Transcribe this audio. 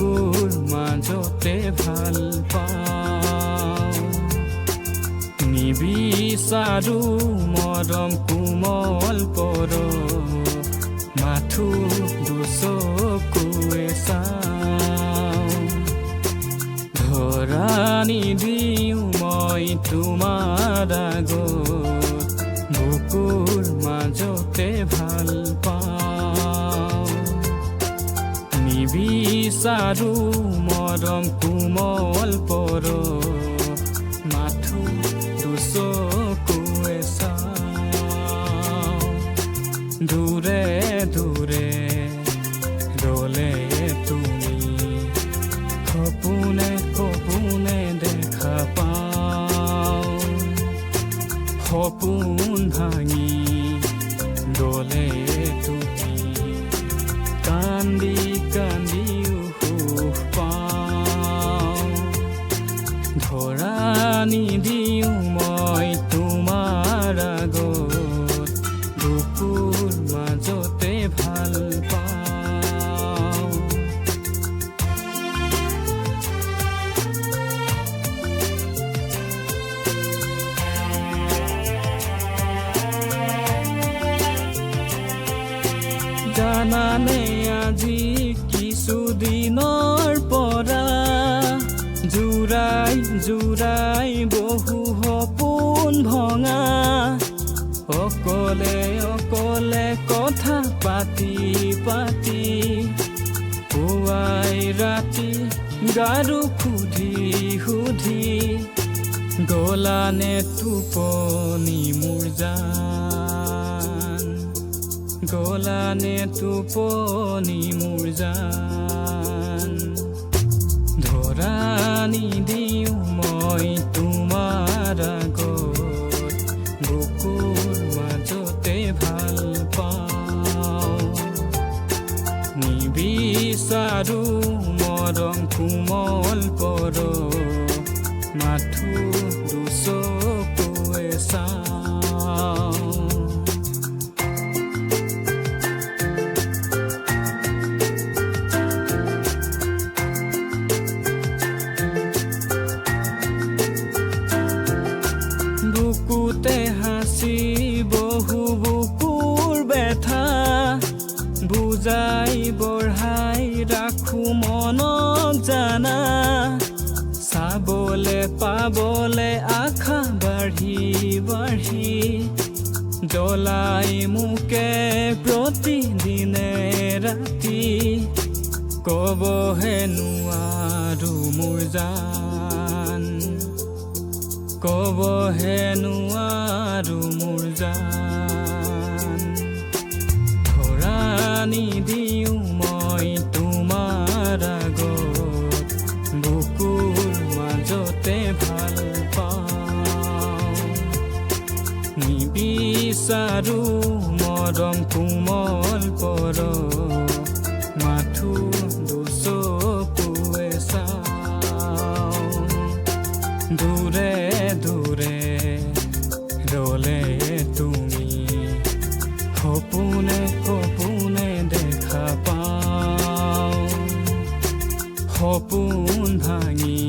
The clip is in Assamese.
বুকুৰ মাজতে ভাল পাওঁ নিবিচাৰো মৰম কোমল পৰ মাথো দুচকুৱে চাওঁ ধৰা নিদিও মই তোমাৰ আগত বুকুৰ মাজতে ভাল পাওঁ নিবিচাৰো মৰম কোমল পৰ মাথো দুচকুৱে চাওঁ দূৰে দূৰে ৰলে তুমি সপোনে সপোনে দেখা পাওঁ সপোন ভাঙি গলে তুমি কান্দি কান্দিও সুখ পাওঁ ধৰা নিদিও মই তোমাৰ আগত বুকুৰ মাজতে ভাল পাওঁ জানানে আজি কিছুদিনৰ পৰা জোৰাই জোৰাই বহু সপোন ভঙা অকলে অকলে কথা পাতি পাতি পুৱাই ৰাতি গাৰু সুধি সুধি গলানে টোপনি মোৰ জান গলানে টোপনি মোৰ জান ধৰা নিদিও মই তোমাৰ আগত বুকুৰ মাজতে ভাল পাওঁ নিবিচাৰো মৰম কোমল পৰ মাথো দুচকুৱে চাওঁ বুকুতে হাসি বহু বুকুৰ বেথা বুজাই বঢ়াই ৰাখো মনক জানা চাবলে পাবলে আশা বাঢ়ি বাঢ়ি জ্বলাই মোকে প্ৰতিদিনে ৰাতি কবহে নোৱাৰো মোৰ জান কবহে নোৱাৰো মোৰ জান ধৰা নিদিও মই তোমাৰ আগত বুকুৰ মাজতে ভাল পাওঁ নিবিচাৰো মৰম কোমল পৰ মাথো দুচকুৱে চাওঁ দূৰে দূৰে ৰলে তুমি সপোনে সপোনে দেখা পাওঁ সপোন ভাঙি